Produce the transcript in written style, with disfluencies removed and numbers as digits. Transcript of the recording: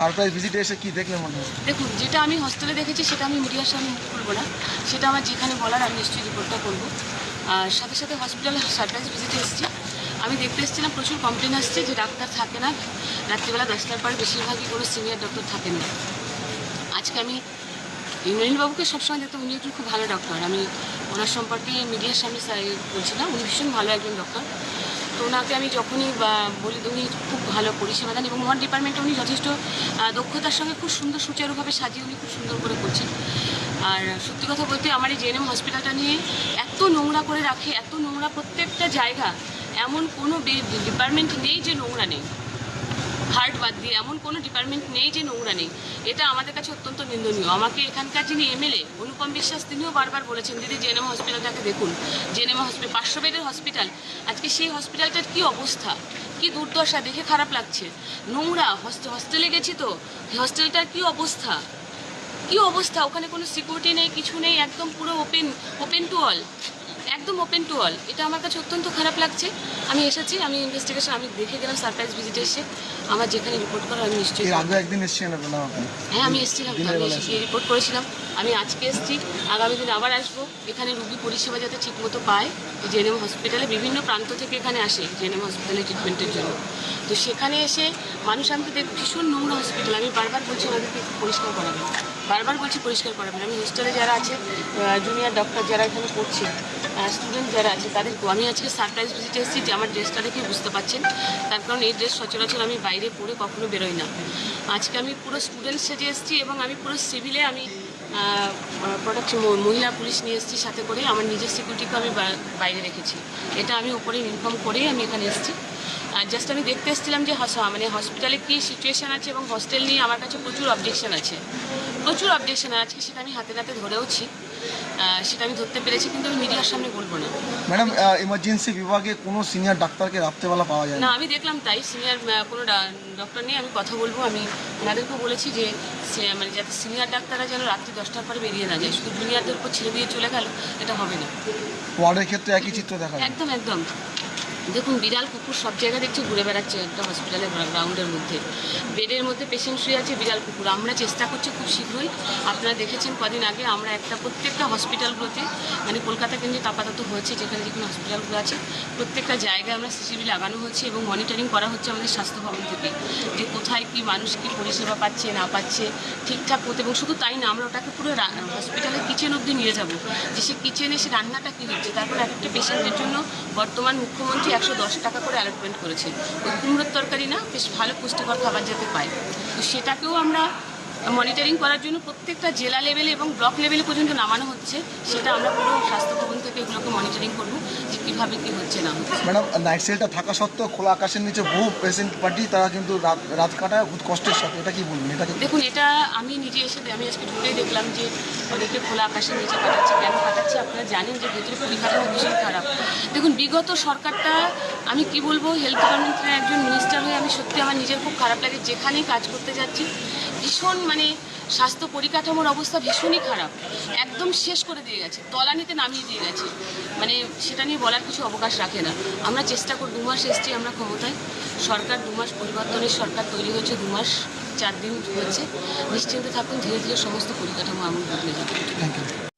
Surprise ভিজিটে এসে কি দেখলেন মনে হয়? দেখুন, যেটা আমি হস্টেলে দেখেছি সেটা আমি মিডিয়ার সামনে মুখ খুলবো না, সেটা আমার যেখানে বলার আমি নিশ্চয়ই রিপোর্টটা করবো। আর সাথে সাথে হসপিটালে সারপ্রাইজ ভিজিটে এসেছি। আমি দেখতে এসেছিলাম প্রচুর কমপ্লেন আসছে যে ডাক্তার থাকে না, রাত্রিবেলা 10টার পরে বেশিরভাগই কোনো সিনিয়র ডক্টর থাকেন না। আজকে আমি ইন্দ্রনীলবাবুকে সবসময় দেখতাম, উনি একজন খুব ভালো ডক্টর। আমি ওনার সম্পর্কে মিডিয়ার সামনে বলছিলাম, উনি ভীষণ ভালো একজন ডক্টর। তো ওনাকে আমি যখনই বলি, উনি খুব ভালো পরিষেবা দেন এবং আমার ডিপার্টমেন্টে উনি যথেষ্ট দক্ষতার সঙ্গে খুব সুন্দর সুচারুভাবে সাজিয়ে উনি খুব সুন্দর করে করছেন। আর সত্যি কথা বলতে আমার এই জেএনএম হসপিটালটা নিয়ে এত নোংরা করে রাখে, এত নোংরা প্রত্যেকটা জায়গা, এমন কোনো ডিপার্টমেন্ট নেই যে নোংরা নেই। হার্ট বাদ দিয়ে এমন কোনো ডিপার্টমেন্ট নেই যে নোংরা নেই। এটা আমাদের কাছে অত্যন্ত নিন্দনীয়। আমাকে এখানকার যিনি এমএলএ অনুপম বিশ্বাস, তিনিও বারবার বলেছেন, দিদি জেএনএম হসপিটালটাকে দেখুন। জেএনএম হসপিটাল 500 বেডের হসপিটাল, আজকে সেই হসপিটালটার কী অবস্থা, কী দুর্দশা, দেখে খারাপ লাগছে। নোংরা হস্টেলে গেছি তো, হস্টেলটার কী অবস্থা, কী অবস্থা, ওখানে কোনো সিকিউরিটি নেই, কিছু নেই, একদম পুরো ওপেন টু অল, একদম ওপেন টু অল। এটা আমার কাছে অত্যন্ত খারাপ লাগছে। আমি এসেছি, আমি ইনভেস্টিগেশন আমি দেখে গেলাম সারপ্রাইজ ভিজিটে এসে। আমার যেখানে রিপোর্ট করা আমি নিশ্চয়ই একদিন এসেছেন? হ্যাঁ, আমি এসেছিলাম, আমি এসে গিয়ে রিপোর্ট করেছিলাম। আমি আজকে এসেছি, আগামী দিন আবার আসবো। এখানে রুগী পরিষেবা যাতে ঠিকমতো পায়, জেএনএম হসপিটালে বিভিন্ন প্রান্ত থেকে এখানে আসে জেএনএম হসপিটালে ট্রিটমেন্টের জন্য। তো সেখানে এসে মানুষ আমাকে দেখ, ভীষণ নোংরা হসপিটাল। আমি বারবার বলছি আমাদেরকে পরিষ্কার করাবেন, বারবার বলছি পরিষ্কার করাবেন। আমি হোস্টেলে যারা আছে, জুনিয়র ডক্টর যারা এখানে পড়ছে, স্টুডেন্ট যারা আছে, তাদেরকে আমি আজকে সারপ্রাইজ ভিজিটে এসেছি যে আমার ড্রেসটা দেখে বুঝতে পারছেন। তার কারণ এই ড্রেস সচরাচর আমি বাইরে পরে কখনো বেরোই না। আজকে আমি পুরো স্টুডেন্ট সেজে এসেছি এবং আমি পুরো সিভিলে আমি মহিলা পুলিশ নিয়ে এসেছি সাথে করে। আমার নিজের সিকিউরিটিকে আমি বাইরে রেখেছি। এটা আমি উপরে ইনফর্ম করেই আমি এখানে এসেছি। জাস্ট আমি দেখতে এসেছিলাম যে মানে হসপিটালে কী সিচুয়েশান আছে এবং হস্টেল নিয়ে আমার কাছে প্রচুর অবজেকশন আছে, প্রচুর অবজেকশন আছে। সেটা আমি হাতে নাতে ধরেওছি, সেটা আমি ধরতে পেরেছি, কিন্তু আমি মিডিয়ার সামনে বলবো না। ম্যাডাম, এমার্জেন্সি বিভাগে কোনো সিনিয়র ডাক্তারকে রাত্রেবেলা পাওয়া যায় না? আমি দেখলাম তাই, সিনিয়র কোনো ডক্টর নেই। আমি কথা বলবো, আমি ওনাদেরকেও বলেছি যে মানে যাতে সিনিয়র ডাক্তাররা যেন রাত্রি 10টার পরে বেরিয়ে না যায়, শুধু জুনিয়রদের উপর ছেড়ে দিয়ে চলে গেল, এটা হবে না। ওয়ার্ডের ক্ষেত্রে একই চিত্র দেখা যায়। একদম একদম। দেখুন, বিড়াল কুকুর সব জায়গায় দেখছি ঘুরে বেড়াচ্ছে একটা হসপিটালের গ্রাউন্ডের মধ্যে। বেডের মধ্যে পেশেন্ট শুয়ে আছে, বিড়াল কুকুর। আমরা চেষ্টা করছি খুব শীঘ্রই, আপনারা দেখেছেন কদিন আগে আমরা প্রত্যেকটা হসপিটালগুলোতে, মানে কলকাতা কেন্দ্রিক আপাতত হয়েছে, যেখানে যেখানে হসপিটালগুলো আছে প্রত্যেকটা জায়গায় আমরা সিসিটিভি লাগানো হচ্ছে এবং মনিটরিং করা হচ্ছে আমাদের স্বাস্থ্য ভবন থেকে, যে কোথায় কী মানুষ কী পরিষেবা পাচ্ছে না পাচ্ছে ঠিকঠাক করতে। এবং শুধু তাই না, আমরা ওটাকে পুরো হসপিটালের কিচেন অবধি নিয়ে যাব, যে সে কিচেনে সে রান্নাটা কী হচ্ছে। তারপর একটা পেশেন্টের জন্য বর্তমান মুখ্যমন্ত্রী 110 টাকা করে অ্যালটমেন্ট করেছে, ওই কুমড়োর তরকারি না, বেশ ভালো পুষ্টিকর খাবার যাতে পায়। তো সেটাকেও আমরা মনিটরিং করার জন্য প্রত্যেকটা জেলা লেভেলে এবং ব্লক লেভেলে পর্যন্ত নামানো হচ্ছে। সেটা আমরা পুরো স্বাস্থ্য ভবন থেকে এগুলোকে মনিটরিং করবো যে কীভাবে কী হচ্ছে না হচ্ছে। ম্যাডাম, নাইট সেলটা থাকা সত্ত্বেও খোলা আকাশের নিচে বহু পেশেন্ট পার্টি তারা কিন্তু রাত কাটায় খুব কষ্টের সাথে, এটা কি বলবেন? এটা দেখুন, এটা আমি নিজে এসে আমি আজকে ঢুকেই দেখলাম যে অনেকে খোলা আকাশের নিচে কাটাচ্ছে। কেন কাটাচ্ছে আপনারা জানেন যে ভেতরে পরিকাঠামো ভীষণ খারাপ। দেখুন, বিগত সরকারটা, আমি কি বলবো, হেলথ ডিপার্টমেন্টের একজন মিনিস্টার হয়ে আমি সত্যি আমার নিজের খুব খারাপ লাগে। যেখানেই কাজ করতে যাচ্ছি ভীষণ মানে স্বাস্থ্য পরিকাঠামোর অবস্থা ভীষণই খারাপ, একদম শেষ করে দিয়ে গেছে, তলানিতে নামিয়ে দিয়ে গেছে। মানে সেটা নিয়ে বলার কিছু অবকাশ রাখে না। আমরা চেষ্টা করি, 2 মাস এসছি আমরা ক্ষমতায়, সরকার 2 মাস পরিবর্তনের সরকার তৈরি হয়েছে, 2 মাস 4 দিন হয়েছে। নিশ্চিন্তে থাকুন, ধীরে ধীরে সমস্ত পরিকাঠামো এমন বদলে যাবে। Thank you.